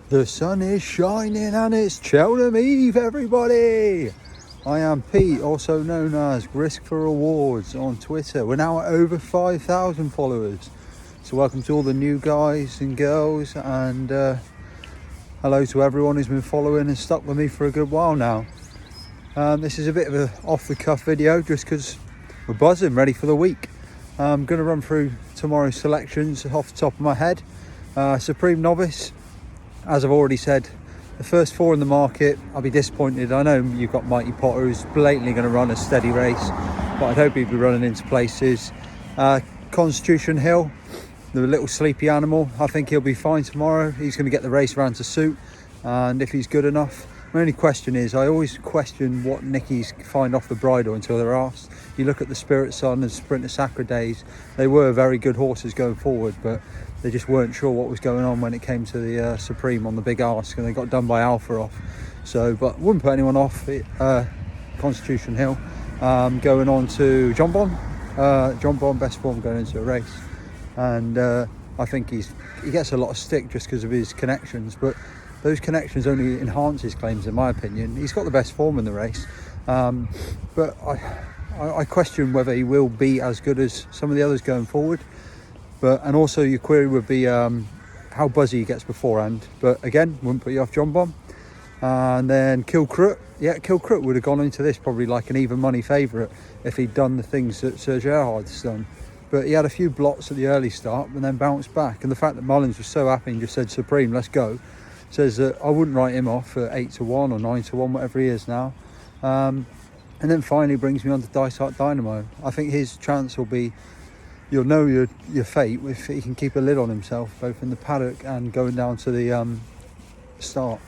The sun is shining and it's Cheltenham Eve, everybody! I am Pete, also known as Risk for Rewards on Twitter. We're now at over 5,000 followers. So welcome to all the new guys and girls, and hello to everyone who's been following and stuck with me for a good while now. This is a bit of an off-the-cuff video just because we're buzzing, ready for the week. I'm going to run through tomorrow's selections off the top of my head. Supreme Novice. As I've already said, the first four in the market, I'll be disappointed. I know you've got Mighty Potter, who's blatantly going to run a steady race, but I'd hope he'd be running into places. Constitution Hill, the little sleepy animal, I think he'll be fine tomorrow. He's going to get the race round to suit, and if he's good enough. My only question is, I always question what Nickies find off the bridle until they're asked. You look at the Spirit Sun and Sprinter Sacre days, they were very good horses going forward, but they just weren't sure what was going on when it came to the Supreme on the big ask, and they got done by Alpha off. So, but wouldn't put anyone off. Constitution Hill. Going on to John Bon. John Bon, best form going into a race. And I think he gets a lot of stick just because of his connections, but those connections only enhance his claims, in my opinion. He's got the best form in the race, but I question whether he will be as good as some of the others going forward. And also your query would be how buzzy he gets beforehand. But again, wouldn't put you off John Bon. And then Kilcroot. Yeah, Kilcroot would have gone into this probably like an even money favourite if he'd done the things that Sir Gerhard's done. But he had a few blots at the early start and then bounced back. And the fact that Mullins was so happy and just said, Supreme, let's go, says that I wouldn't write him off for 8-1 or 9-1, whatever he is now. And then finally brings me on to Dysart Dynamo. I think his chance will be, you'll know your fate if he can keep a lid on himself, both in the paddock and going down to the start.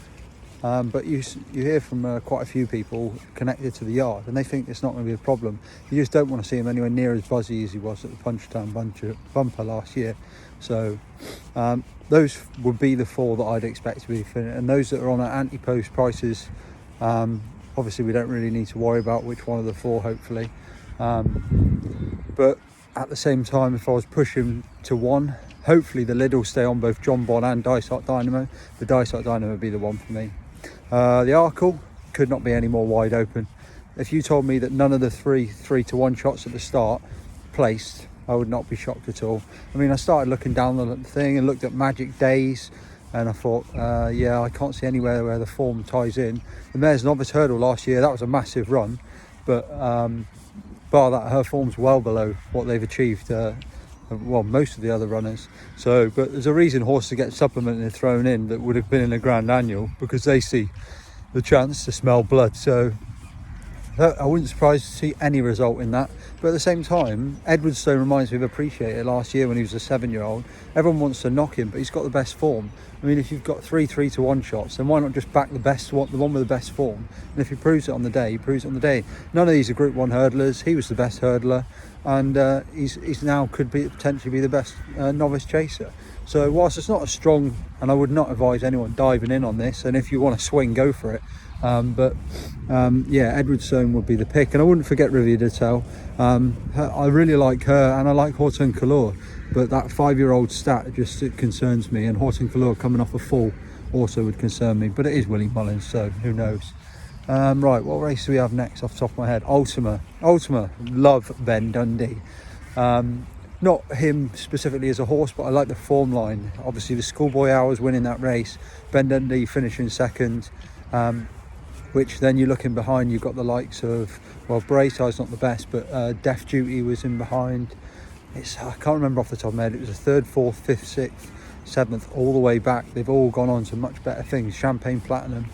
But you hear from quite a few people connected to the yard, and they think it's not going to be a problem. You just don't want to see him anywhere near as buzzy as he was at the Punchestown bumper last year. So those would be the four that I'd expect to be finished. And those that are on anti-post prices, obviously we don't really need to worry about which one of the four, hopefully. But at the same time, if I was pushing to one, hopefully the lid will stay on both John Bon and Dysart Dynamo. The Dysart Dynamo would be the one for me. The Arkle could not be any more wide open. If you told me that none of the 3-1 shots at the start placed, I would not be shocked at all. I mean, I started looking down the thing and looked at Magic Days, and I thought, yeah, I can't see anywhere where the form ties in. The Mare's Novice Hurdle last year, that was a massive run, but bar that, her form's well below what they've achieved, well, most of the other runners. So, but there's a reason horses get supplemented and thrown in that would have been in a Grand Annual, because they see the chance to smell blood. So I wouldn't be surprised to see any result in that. But at the same time, Edwardstone reminds me of Appreciator last year when he was a 7-year-old. Everyone wants to knock him, but he's got the best form. I mean, if you've got 3-1 shots, then why not just back the best one, the one with the best form? And if he proves it on the day, he proves it on the day. None of these are Group 1 hurdlers. He was the best hurdler, and he's now could be potentially be the best novice chaser. So whilst it's not a strong, and I would not advise anyone diving in on this, and if you want to swing, go for it. Yeah, Edwardstone would be the pick, and I wouldn't forget Rivière de Tel. I really like her, and I like Horton Colour, but that 5-year-old stat just, it concerns me, and Horton Colour coming off a fall also would concern me, but it is Willie Mullins, so who knows. Right, what race do we have next off the top of my head? Ultima, love Ben Dundee. Not him specifically as a horse, but I like the form line. Obviously the Schoolboy Hours winning that race, Ben Dundee finishing second, which then you're looking behind, you've got the likes of, well, Brayside's not the best, but Deaf Duty was in behind. I can't remember off the top of my head, it was a 3rd, 4th, 5th, 6th, 7th, all the way back. They've all gone on to much better things, Champagne Platinum.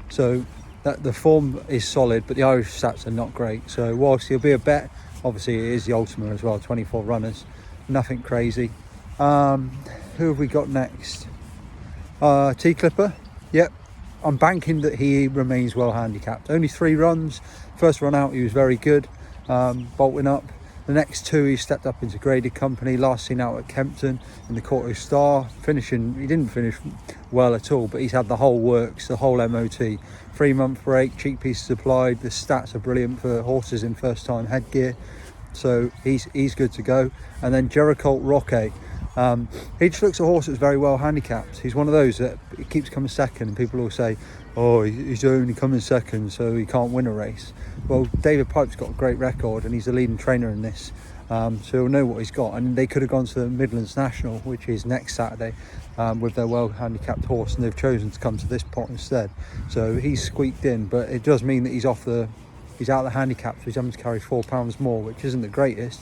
So that the form is solid, but the Irish stats are not great. So whilst he'll be a bet, obviously it is the Ultima as well, 24 runners, nothing crazy. Who have we got next? T-Clipper, yep. I'm banking that he remains well handicapped. Only 3 runs. First run out, he was very good, bolting up. The next 2, he stepped up into graded company. Last seen out at Kempton in the Quarto Star. Finishing, he didn't finish well at all, but he's had the whole works, the whole MOT. 3-month break, cheek pieces applied. The stats are brilliant for horses in first-time headgear. So he's good to go. And then Jericholt Roque. He just looks a horse that's very well handicapped. He's one of those that keeps coming second, and people will say, oh, he's only coming second, so he can't win a race. Well, David Pipe's got a great record, and he's the leading trainer in this, so he'll know what he's got. And they could have gone to the Midlands National, which is next Saturday, with their well handicapped horse, and they've chosen to come to this pot instead. So he's squeaked in, but it does mean that he's out of the handicap, so he's having to carry £4 more, which isn't the greatest,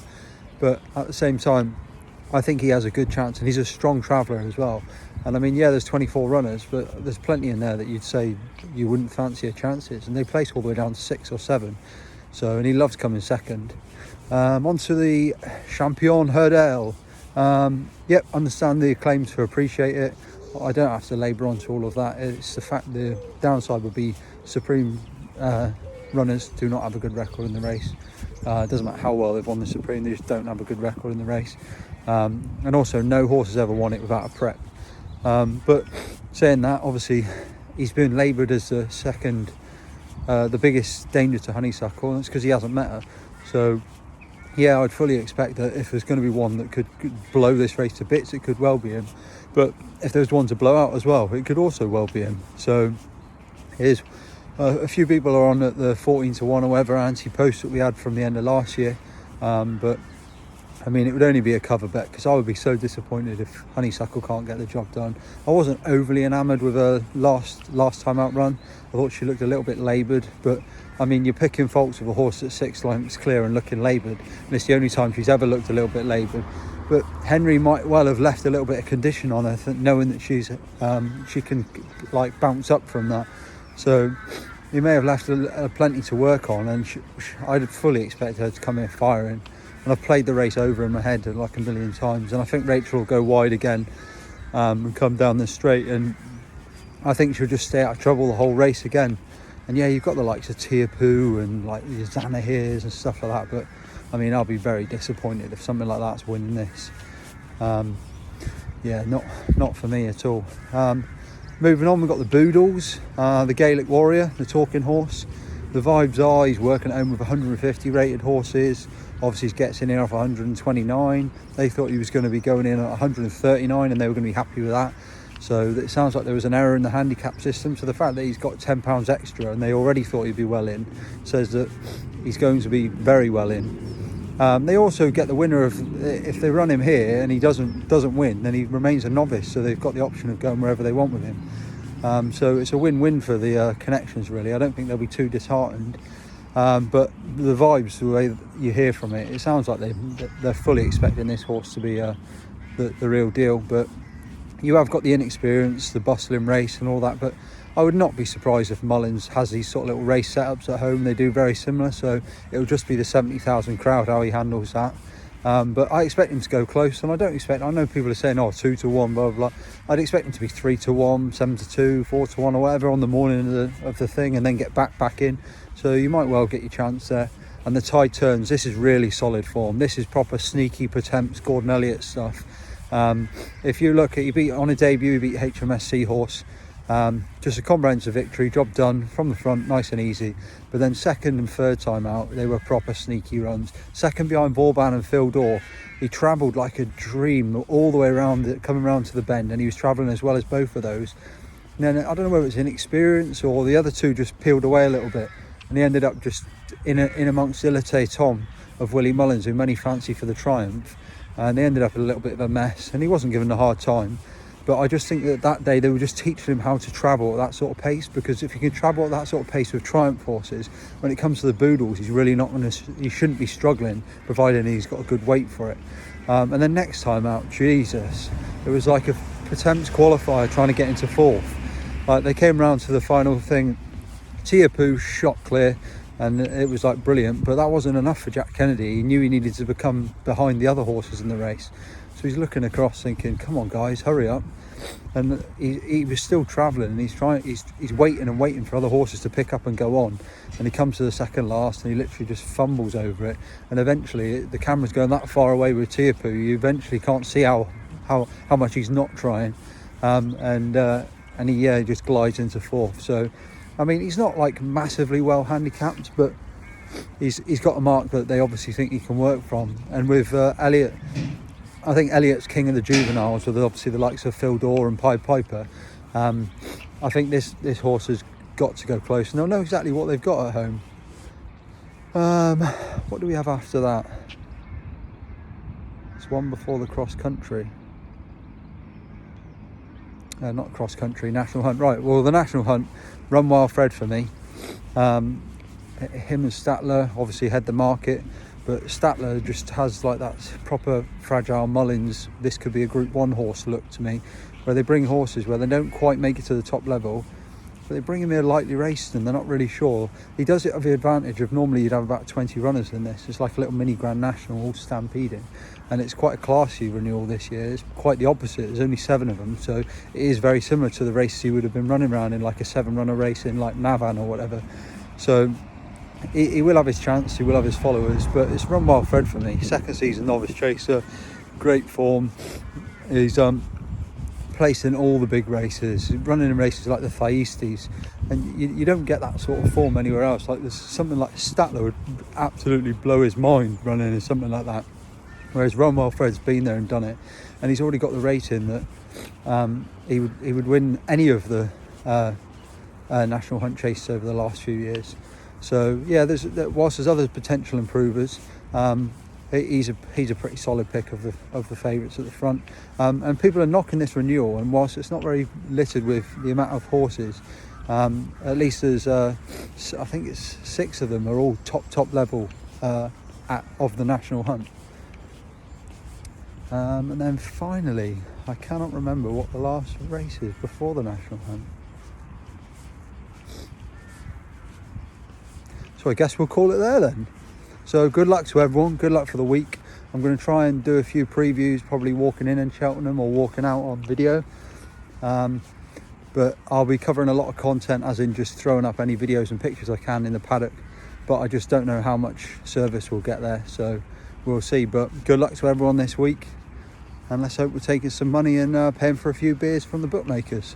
but at the same time, I think he has a good chance, and he's a strong traveller as well. And I mean, yeah, there's 24 runners, but there's plenty in there that you'd say you wouldn't fancy your chances, and they place all the way down to 6 or 7. So, and he loves coming second. On to the Champion Hurdale. Yep, understand the claims to appreciate it. I don't have to labour on to all of that. It's the fact the downside would be Supreme runners do not have a good record in the race. It doesn't matter how well they've won the Supreme, they just don't have a good record in the race. And also, no horse has ever won it without a prep. But saying that, obviously, he's been laboured as the second, the biggest danger to Honeysuckle, and it's because he hasn't met her. So, yeah, I'd fully expect that if there's going to be one that could blow this race to bits, it could well be him. But if there's one to blow out as well, it could also well be him. So, here's a few people are on at the 14 to 1 or whatever anti-post that we had from the end of last year. But I mean, it would only be a cover bet, because I would be so disappointed if Honeysuckle can't get the job done. I wasn't overly enamoured with her last time out run. I thought she looked a little bit laboured, but I mean, you're picking faults with a horse that's 6 lengths clear and looking laboured, and it's the only time she's ever looked a little bit laboured. But Henry might well have left a little bit of condition on her, knowing that she can like bounce up from that. So he may have left plenty to work on, and I'd fully expect her to come in firing. And I've played the race over in my head like a million times, and I think Rachel will go wide again and come down the straight, and I think she'll just stay out of trouble the whole race again. And yeah, you've got the likes of Tia Poo and like the Zana Hears and stuff like that, but I mean, I'll be very disappointed if something like that's winning this. Yeah, not for me at all. Moving on, we've got the Boodles, the Gaelic Warrior, the talking horse. The vibes are he's working at home with 150 rated horses. Obviously, he gets in here off 129. They thought he was going to be going in at 139, and they were going to be happy with that. So it sounds like there was an error in the handicap system. So the fact that he's got £10 extra, and they already thought he'd be well in, says that he's going to be very well in. They also get the winner of, if they run him here and he doesn't win, then he remains a novice. So they've got the option of going wherever they want with him. So it's a win-win for the connections, really. I don't think they'll be too disheartened. But the vibes, the way you hear from it, it sounds like they're fully expecting this horse to be the real deal. But you have got the inexperience, the bustling race and all that. But I would not be surprised if Mullins has these sort of little race setups at home. They do very similar, so it'll just be the 70,000 crowd, how he handles that. But I expect him to go close, and I know people are saying, 2 to 1, blah, blah, blah. I'd expect him to be 3 to 1, 7 to 2, 4 to 1 or whatever on the morning of the thing, and then get back in. So you might well get your chance there. And the tide turns. This is really solid form. This is proper sneaky Potemps, Gordon Elliott stuff. If you look at, he beat on a debut, he beat HMS Seahorse. Just a comprehensive victory, job done from the front, nice and easy. But then second and third time out, they were proper sneaky runs. Second behind Vauban and Phil Dorr, he travelled like a dream all the way around, coming around to the bend, and he was travelling as well as both of those. And then I don't know whether it's inexperience or the other two just peeled away a little bit, and he ended up just in amongst Ilite Tom of Willie Mullins, who many fancy for the Triumph, and they ended up in a little bit of a mess, and he wasn't given a hard time. But I just think that day they were just teaching him how to travel at that sort of pace, because if you can travel at that sort of pace with Triumph horses, when it comes to the Boodles, he's really not going to, he shouldn't be struggling, providing he's got a good weight for it. And then next time out, Jesus, it was like a Potemps qualifier trying to get into fourth. Like, they came round to the final thing, Tia Poo shot clear, and it was like brilliant, but that wasn't enough for Jack Kennedy. He knew he needed to become behind the other horses in the race. So he's looking across thinking, come on guys, hurry up. And he was still travelling, and he's waiting and waiting for other horses to pick up and go on. And he comes to the second last, and he literally just fumbles over it. And eventually, the camera's going that far away with Tia Poo, you eventually can't see how much he's not trying. And he just glides into fourth. So, I mean, he's not like massively well handicapped, but he's got a mark that they obviously think he can work from. And with Elliott, I think Elliot's king of the juveniles, with obviously the likes of Phil Dorr and Pied Piper. I think this horse has got to go close, and they'll know exactly what they've got at home. What do we have after that? It's one before the cross country. Not cross country, National Hunt. Right, well, the National Hunt, Run Wild Fred for me. Him and Statler obviously head the market, but Statler just has like that proper fragile Mullins, this could be a Group 1 horse look to me, where they bring horses where they don't quite make it to the top level, but they bring him here lightly raced and they're not really sure. He does it with the advantage of, normally you'd have about 20 runners in this. It's like a little mini Grand National all stampeding, and it's quite a classy renewal this year. It's quite the opposite, there's only 7 of them, so it is very similar to the races he would have been running around in, like a 7-runner race in like Navan or whatever. So he will have his chance, he will have his followers, but it's Run Wild Fred for me. Second season novice chaser, great form. He's placed in all the big races, running in races like the Thaistes, and you don't get that sort of form anywhere else. Like there's something like Statler would absolutely blow his mind running in something like that, whereas Run Wild Fred's been there and done it, and he's already got the rating that he would win any of the National Hunt chases over the last few years. So yeah, whilst there's other potential improvers, he's a pretty solid pick of the favourites at the front, and people are knocking this renewal, and whilst it's not very littered with the amount of horses, at least there's I think it's 6 of them are all top level of the National Hunt. And then finally, I cannot remember what the last race is before the National Hunt, so I guess we'll call it there then. So good luck to everyone, good luck for the week. I'm going to try and do a few previews, probably walking in Cheltenham or walking out on video. But I'll be covering a lot of content, as in just throwing up any videos and pictures I can in the paddock. But I just don't know how much service we'll get there, so we'll see. But good luck to everyone this week. And let's hope we're taking some money and paying for a few beers from the bookmakers.